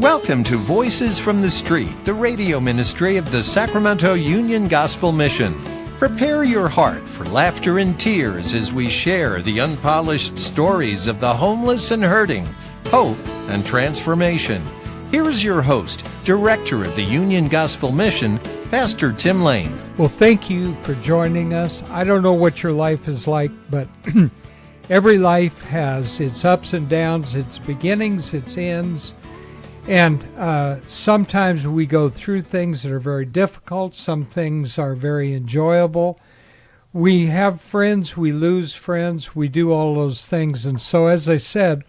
Welcome to Voices from the Street, the radio ministry of the Sacramento Union Gospel Mission. Prepare your heart for laughter and tears as we share the unpolished stories of the homeless and hurting, hope and transformation. Here's your host, Director of the Union Gospel Mission, Pastor Tim Lane. Well, thank you for joining us. I don't know what your life is like, but every life has its ups and downs, its beginnings, its ends. And sometimes we go through things that are very difficult. Some things are very enjoyable. We have friends, we lose friends, we do all those things. And so, as I said,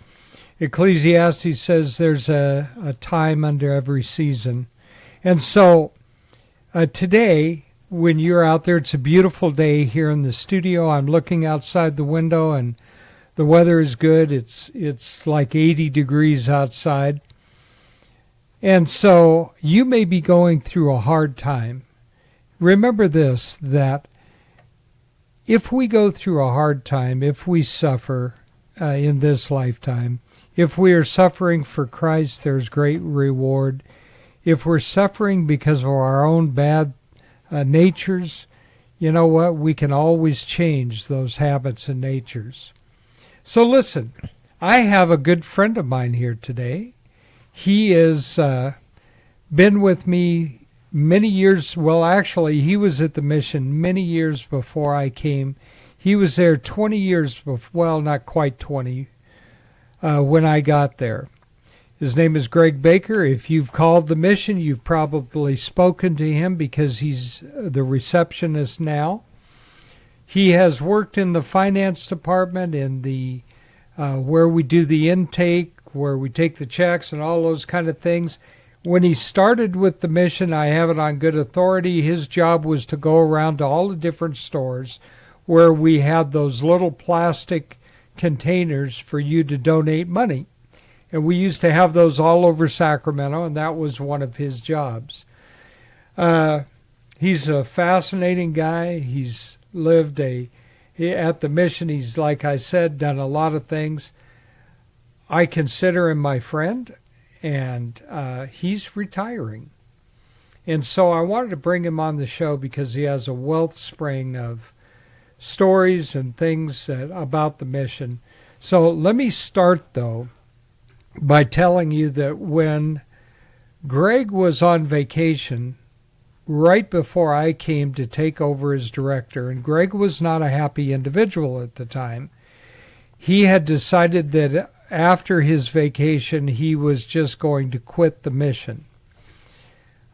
Ecclesiastes says there's a time under every season. And so today, when you're out there, it's a beautiful day here in the studio. I'm looking outside the window and the weather is good. It's like 80 degrees outside. And so you may be going through a hard time. Remember this, that if we go through a hard time, if we suffer in this lifetime, if we are suffering for Christ, there's great reward. If we're suffering because of our own bad natures, you know what? We can always change those habits and natures. So listen, I have a good friend of mine here today. He has been with me many years. Well, actually, he was at the mission many years before I came. He was there 20 years before, well, not quite 20, when I got there. His name is Greg Baker. If you've called the mission, you've probably spoken to him because he's the receptionist now. He has worked in the finance department, in the where we do the intake, where we take the checks and all those kind of things. When he started with the mission, I have it on good authority, his job was to go around to all the different stores where we had those little plastic containers for you to donate money. And we used to have those all over Sacramento, and that was one of his jobs. He's a fascinating guy. He's lived at the mission, he's, like I said, done a lot of things. I consider him my friend, and he's retiring. And so I wanted to bring him on the show because he has a wellspring of stories and things about the mission. So let me start, though, by telling you that when Greg was on vacation, right before I came to take over as director, and Greg was not a happy individual at the time, he had decided that after his vacation, he was just going to quit the mission.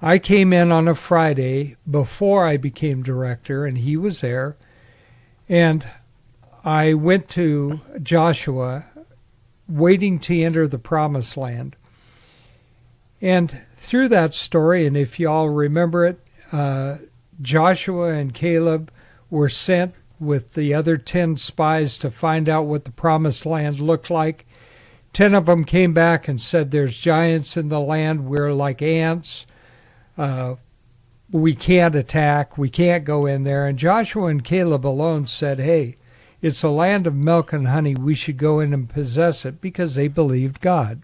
I came in on a Friday before I became director, and he was there. And I went to Joshua, waiting to enter the Promised Land. And through that story, and if you all remember it, Joshua and Caleb were sent with the other 10 spies to find out what the Promised Land looked like. 10 of them came back and said, there's giants in the land. We're like ants. We can't attack. We can't go in there. And Joshua and Caleb alone said, hey, it's a land of milk and honey. We should go in and possess it, because they believed God.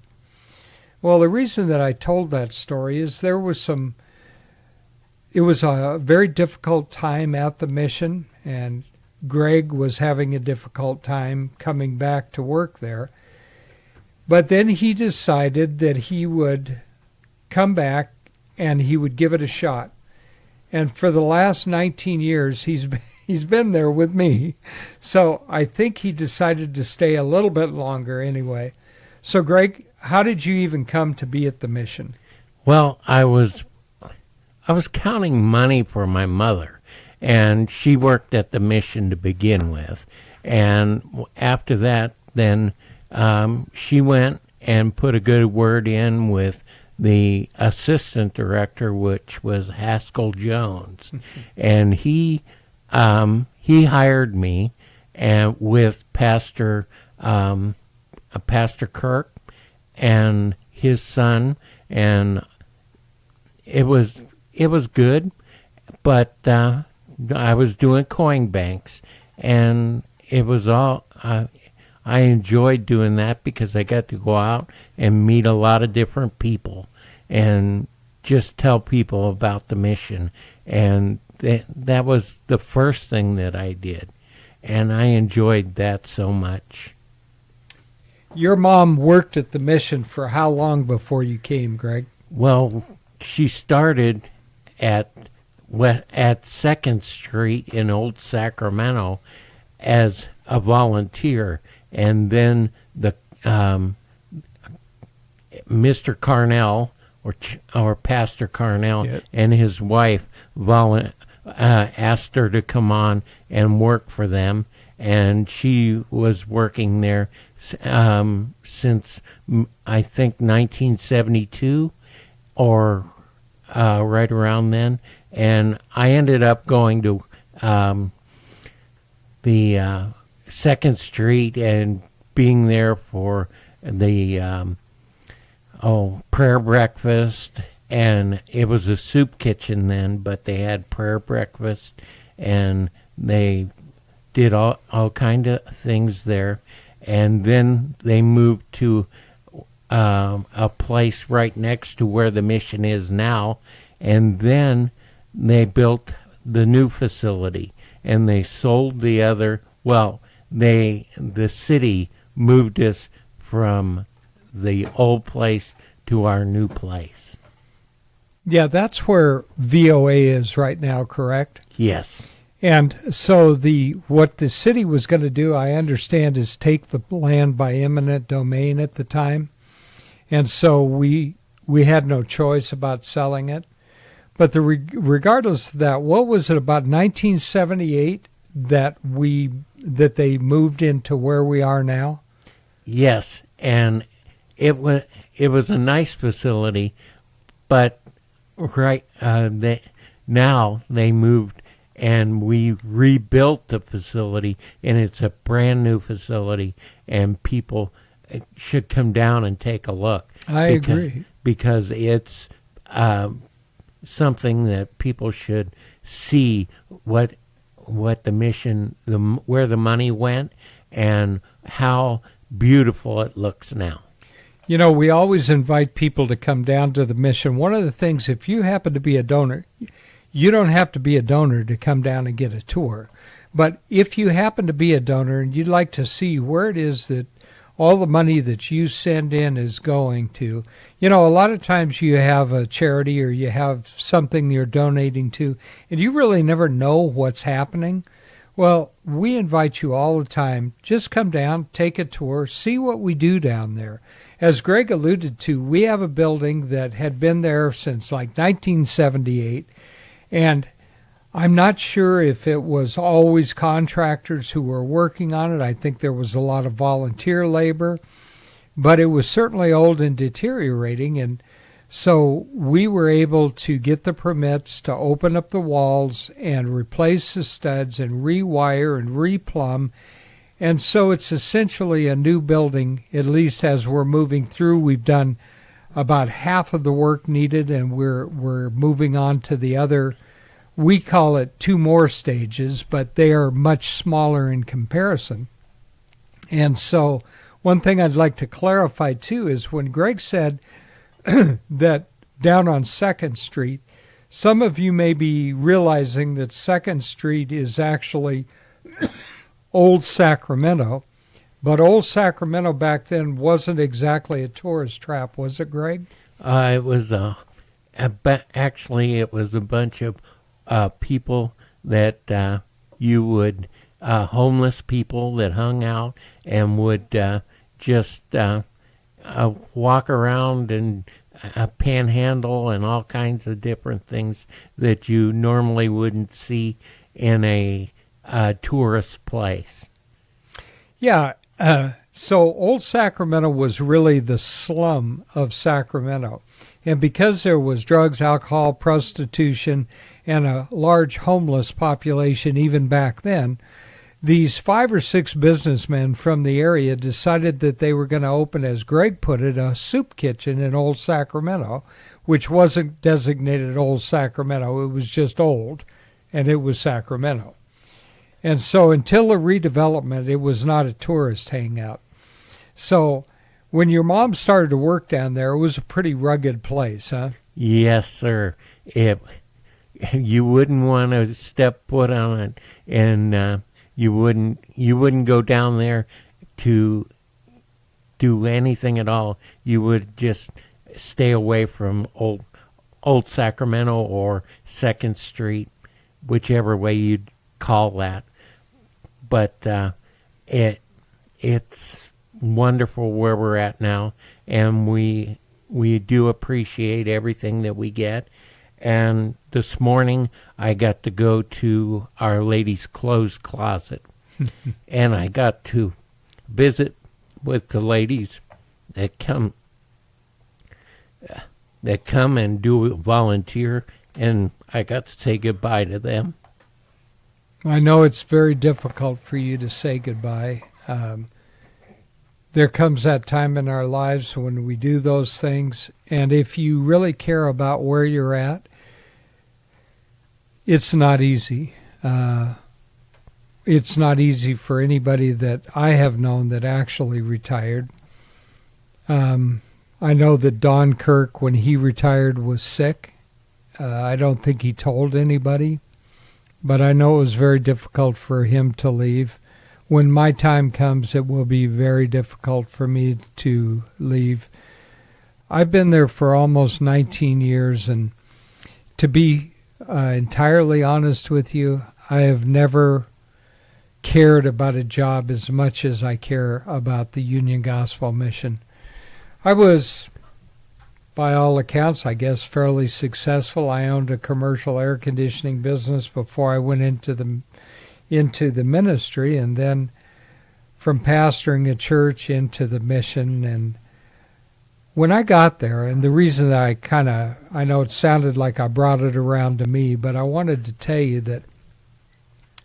Well, the reason that I told that story is it was a very difficult time at the mission, and Greg was having a difficult time coming back to work there. But then he decided that he would come back and he would give it a shot. And for the last 19 years, he's been there with me. So I think he decided to stay a little bit longer anyway. So Greg, how did you even come to be at the mission? Well, I was counting money for my mother, and she worked at the mission to begin with. And after that, then she went and put a good word in with the assistant director, which was Haskell Jones. And he hired me and with Pastor Kirk and his son, and it was good, but I was doing coin banks, and it was all I enjoyed doing that because I got to go out and meet a lot of different people and just tell people about the mission. And that was the first thing that I did. And I enjoyed that so much. Your mom worked at the mission for how long before you came, Greg? Well, she started at 2nd Street in Old Sacramento as a volunteer, and then the Mr. Carnell or Pastor Carnell and his wife asked her to come on and work for them, and she was working there since I think 1972 or right around then. And I ended up going to the 2nd Street and being there for the prayer breakfast. And it was a soup kitchen then, but they had prayer breakfast, and they did all kind of things there. And then they moved to a place right next to where the mission is now, and then they built the new facility, and they sold the other. Well, the city moved us from the old place to our new place. Yeah, that's where VOA is right now, correct? Yes. And so what the city was going to do, I understand, is take the land by eminent domain at the time. And so we had no choice about selling it. But regardless of that, what was it about 1978 that they moved into where we are now? Yes, and it was a nice facility, but now they moved and we rebuilt the facility, and it's a brand new facility, and people should come down and take a look. I agree. Because it's something that people should see what the mission, where the money went, and how beautiful it looks now. You know, we always invite people to come down to the mission. One of the things, if you happen to be a donor, you don't have to be a donor to come down and get a tour. But if you happen to be a donor and you'd like to see where it is that all the money that you send in is going to, you know, a lot of times you have a charity or you have something you're donating to, and you really never know what's happening. Well, we invite you all the time. Just come down, take a tour, see what we do down there. As Greg alluded to, we have a building that had been there since like 1978, and I'm not sure if it was always contractors who were working on it. I think there was a lot of volunteer labor, but it was certainly old and deteriorating, and so we were able to get the permits to open up the walls and replace the studs and rewire and replumb. And so it's essentially a new building, at least as we're moving through. We've done about half of the work needed, and we're moving on to the other. We call it 2 more stages, but they are much smaller in comparison. And so one thing I'd like to clarify, too, is when Greg said that down on 2nd Street, some of you may be realizing that 2nd Street is actually Old Sacramento, but Old Sacramento back then wasn't exactly a tourist trap, was it, Greg? It was actually it was a bunch of people that you would homeless people that hung out and would just walk around and panhandle and all kinds of different things that you normally wouldn't see in a tourist place. Yeah, so Old Sacramento was really the slum of Sacramento. And because there was drugs, alcohol, prostitution, and a large homeless population even back then, these 5 or 6 businessmen from the area decided that they were going to open, as Greg put it, a soup kitchen in Old Sacramento, which wasn't designated Old Sacramento. It was just old, and it was Sacramento. And so until the redevelopment, it was not a tourist hangout. So when your mom started to work down there, it was a pretty rugged place, huh? Yes, sir. You wouldn't want to step foot on it, and you wouldn't go down there to do anything at all. You would just stay away from Old Sacramento or 2nd Street, whichever way you'd call that. But it's wonderful where we're at now, and we do appreciate everything that we get. And this morning I got to go to Our Lady's Clothes Closet, and I got to visit with the ladies that come and do volunteer, and I got to say goodbye to them. I know it's very difficult for you to say goodbye. There comes that time in our lives when we do those things, and if you really care about where you're at, it's not easy. It's not easy for anybody that I have known that actually retired. I know that Don Kirk, when he retired, was sick. I don't think he told anybody, but I know it was very difficult for him to leave. When my time comes, it will be very difficult for me to leave. I've been there for almost 19 years, and to be entirely honest with you, I have never cared about a job as much as I care about the Union Gospel Mission. I was, by all accounts, I guess, fairly successful. I owned a commercial air conditioning business before I went into the ministry, and then from pastoring a church into the mission. And when I got there, and the reason that I know it sounded like I brought it around to me, but I wanted to tell you that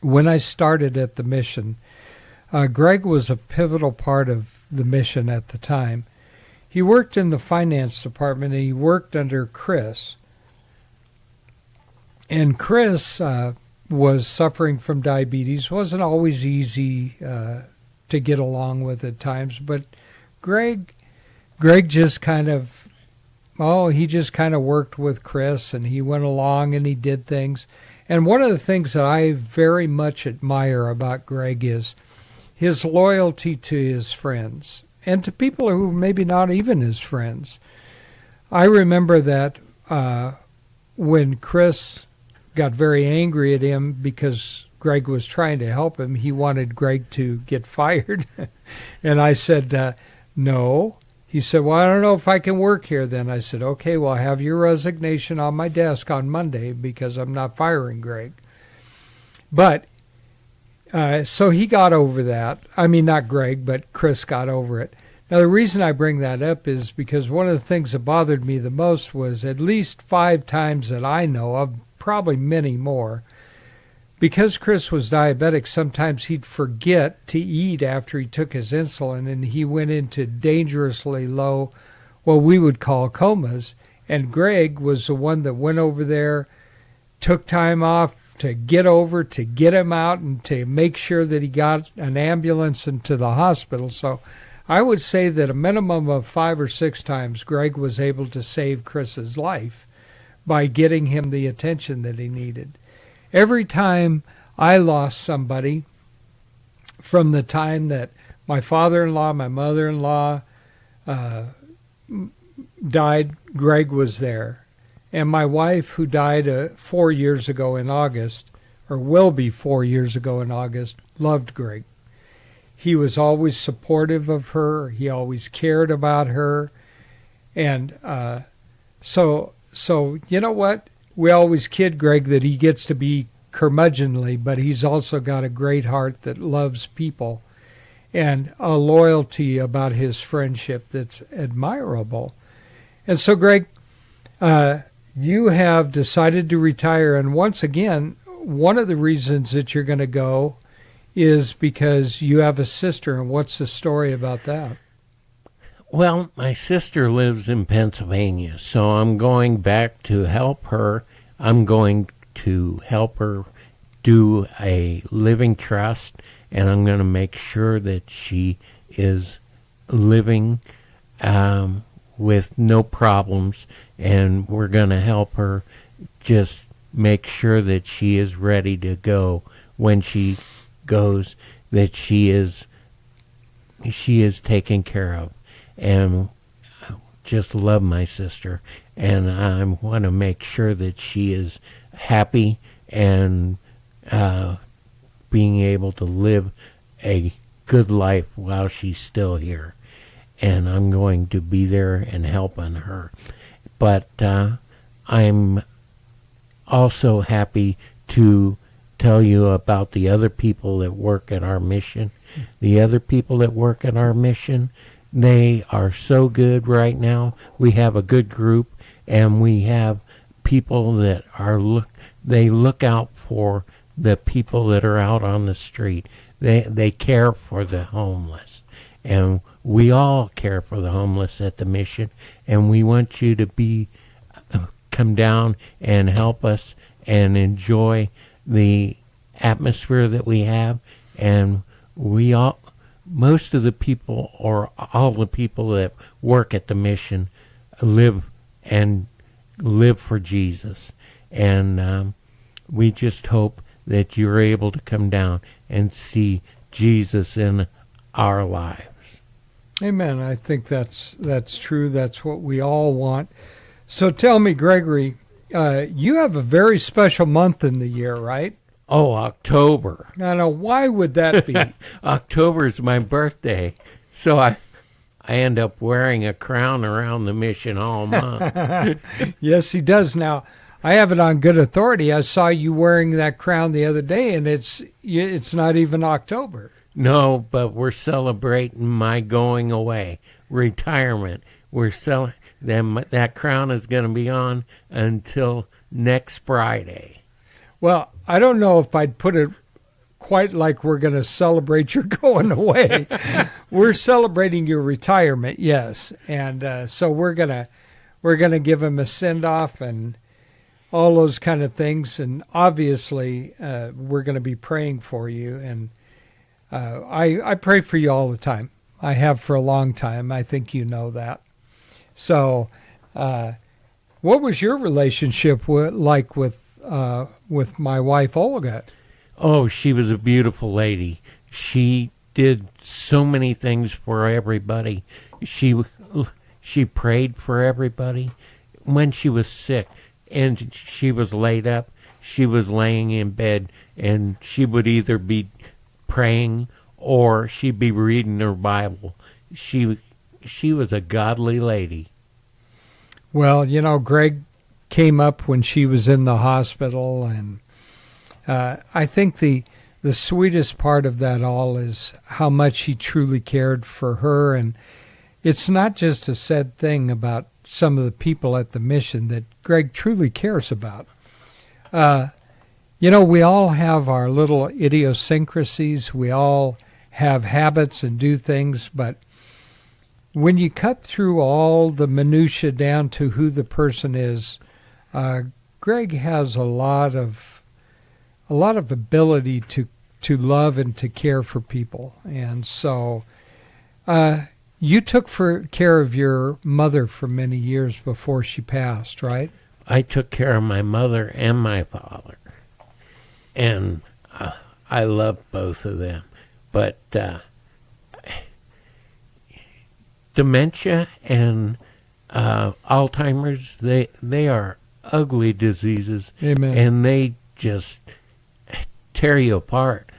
when I started at the mission, Greg was a pivotal part of the mission at the time. He worked in the finance department, and he worked under Chris. And Chris was suffering from diabetes. Wasn't always easy to get along with at times, but Greg just kind of, he just kind of worked with Chris, and he went along and he did things. And one of the things that I very much admire about Greg is his loyalty to his friends and to people who maybe not even his friends. I remember that when Chris got very angry at him because Greg was trying to help him, he wanted Greg to get fired. And I said, no. He said, well, I don't know if I can work here then. I said, okay, well, have your resignation on my desk on Monday because I'm not firing Greg. But so he got over that. I mean, not Greg, but Chris got over it. Now, the reason I bring that up is because one of the things that bothered me the most was at least 5 times that I know of, probably many more, because Chris was diabetic, sometimes he'd forget to eat after he took his insulin, and he went into dangerously low, what we would call comas. And Greg was the one that went over there, took time off to get him out and to make sure that he got an ambulance into the hospital. So I would say that a minimum of 5 or 6 times Greg was able to save Chris's life by getting him the attention that he needed. Every time I lost somebody, from the time that my father-in-law, my mother-in-law died, Greg was there. And my wife, who died 4 years ago in August, or will be 4 years ago in August, loved Greg. He was always supportive of her. He always cared about her. And so you know what? We always kid Greg that he gets to be curmudgeonly, but he's also got a great heart that loves people and a loyalty about his friendship that's admirable. And so, Greg, you have decided to retire. And once again, one of the reasons that you're going to go is because you have a sister. And what's the story about that? Well, my sister lives in Pennsylvania, so I'm going back to help her. I'm going to help her do a living trust, and I'm going to make sure that she is living with no problems, and we're going to help her just make sure that she is ready to go when she goes, that she is taken care of. And just love my sister, and I want to make sure that she is happy and being able to live a good life while she's still here. And I'm going to be there and helping her. But I'm also happy to tell you about the other people that work at our mission. The other people that work at our mission, they are so good right now. We have a good group, and we have people that they look out for the people that are out on the street. They care for the homeless. And we all care for the homeless at the mission, and we want you to come down and help us and enjoy the atmosphere that we have. And most of the people, or all the people that work at the mission, live for Jesus. And we just hope that you're able to come down and see Jesus in our lives. Amen. I think that's true. That's what we all want. So tell me, Gregory, you have a very special month in the year, right? Oh, October. Now, why would that be? October is my birthday, so I end up wearing a crown around the mission all month. Yes, he does. Now, I have it on good authority. I saw you wearing that crown the other day, and it's not even October. No, but we're celebrating my going away, retirement. That crown is going to be on until next Friday. Well, I don't know if I'd put it quite like we're going to celebrate your going away. We're celebrating your retirement, yes, and so we're gonna give him a send off and all those kind of things, and obviously we're going to be praying for you, and I pray for you all the time. I have for a long time. I think you know that. So, what was your relationship like with my wife Olga? Oh, she was a beautiful lady. She did so many things for everybody. She prayed for everybody. When she was sick and she was laid up, she was laying in bed, and she would either be praying or she'd be reading her Bible. She was a godly lady. Well, Greg came up when she was in the hospital, and I think the sweetest part of that all is how much he truly cared for her. And it's not just a sad thing about some of the people at the mission that Greg truly cares about. We all have our little idiosyncrasies. We all have habits and do things, but when you cut through all the minutia down to who the person is, Greg has a lot of ability to love and to care for people. And so you took care of your mother for many years before she passed, right? I took care of my mother and my father, and I love both of them. But dementia and Alzheimer's, they are ugly diseases. Amen. And they just tear you apart.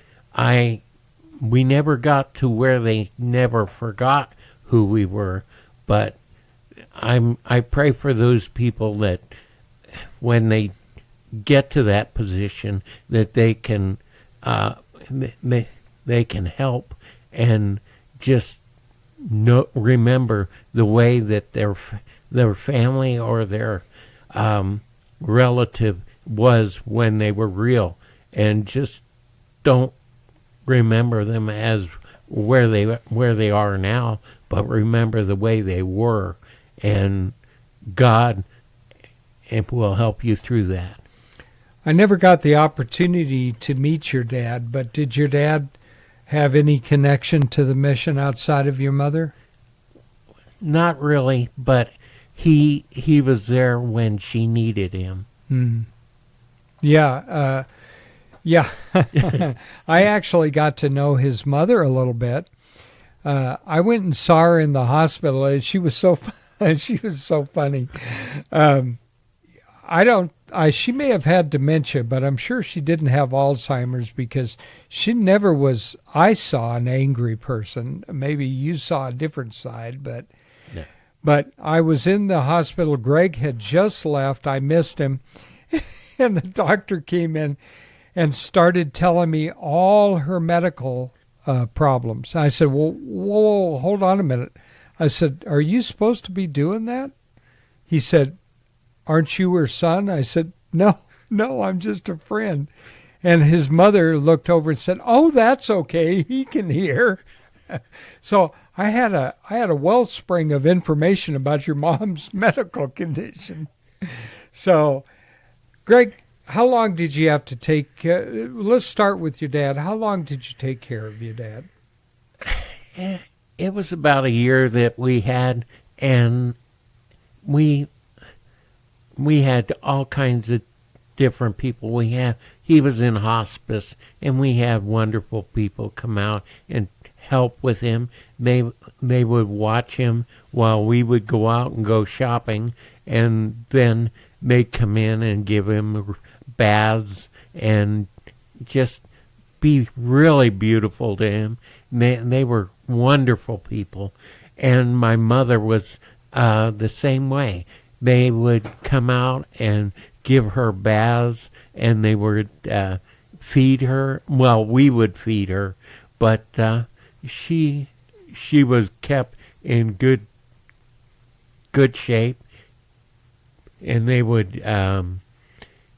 We never got to where they never forgot who we were, but I pray for those people that when they get to that position, that they can help and just remember the way that their family or their relative was when they were real, and just don't remember them as where they are now, but remember the way they were, and God will help you through that. I never got the opportunity to meet your dad, but did your dad have any connection to the mission outside of your mother? Not really, but he was there when she needed him. Yeah. I actually got to know his mother a little bit. I went and saw her in the hospital, and she was so funny. She may have had dementia, but I'm sure she didn't have Alzheimer's, because she never was, I saw, an angry person. Maybe you saw a different side, but Yeah. but I was in the hospital. Greg had just left. I missed him. And the doctor came in and started telling me all her medical problems. I said, well, whoa, hold on a minute. I said, are you supposed to be doing that? He said, aren't you her son? I said, no, I'm just a friend. And his mother looked over and said, oh, that's okay. He can hear. So I had a wellspring of information about your mom's medical condition. So, Greg, how long did you have to take? Let's start with your dad. How long did you take care of your dad? It was about a year that we had, and we had all kinds of different people. He was in hospice, and we had wonderful people come out and help with him. They would watch him while we would go out and go shopping, and then they'd come in and give him baths and just be really beautiful to him. They were wonderful people. And my mother was the same way. They would come out and give her baths, and they would feed her. Well, we would feed her, but she was kept in good shape, and they would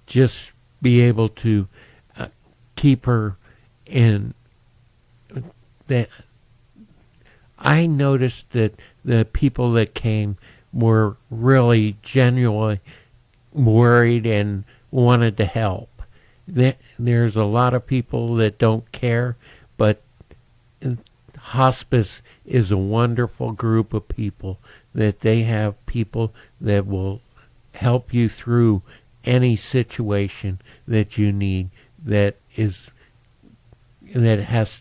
just be able to keep her in that. I noticed that the people that came were really genuinely worried and wanted to help. There's a lot of people that don't care, but hospice is a wonderful group of people, that they have people that will help you through any situation that you need that has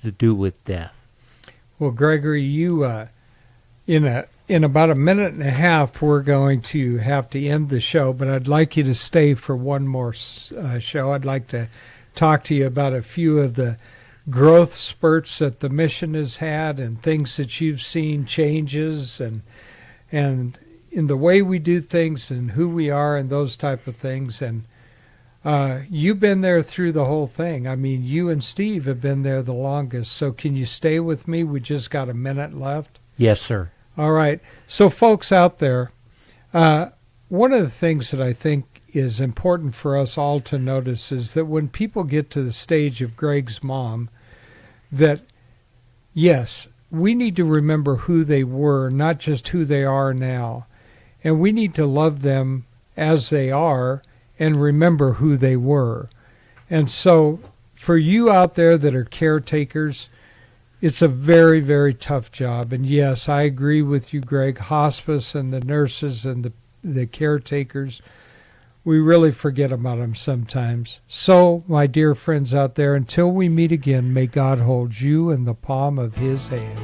to do with death. Well, Gregory, you in about a minute and a half, we're going to have to end the show, but I'd like you to stay for one more show. I'd like to talk to you about a few of the growth spurts that the mission has had, and things that you've seen, changes, and in the way we do things and who we are and those type of things. And you've been there through the whole thing. I mean, you and Steve have been there the longest. So can you stay with me? We just got a minute left. Yes, sir. All right. So folks out there, one of the things that I think is important for us all to notice is that when people get to the stage of Greg's mom, that yes, we need to remember who they were, not just who they are now. And we need to love them as they are and remember who they were. And so for you out there that are caretakers, it's a very, very tough job. And yes, I agree with you, Greg. Hospice and the nurses and the caretakers, we really forget about them sometimes. So, my dear friends out there, until we meet again, may God hold you in the palm of his hand.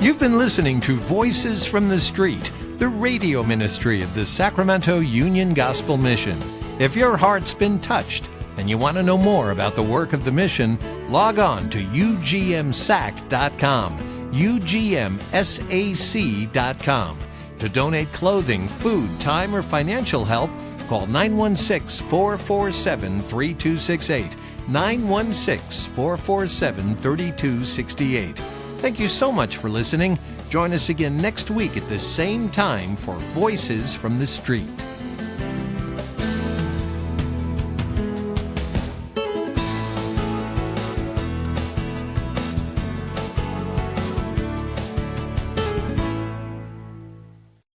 You've been listening to Voices from the Street, the radio ministry of the Sacramento Union Gospel Mission. If your heart's been touched and you want to know more about the work of the mission, log on to ugmsac.com, ugmsac.com. To donate clothing, food, time, or financial help, call 916-447-3268, 916-447-3268. Thank you so much for listening. Join us again next week at the same time for Voices from the Street.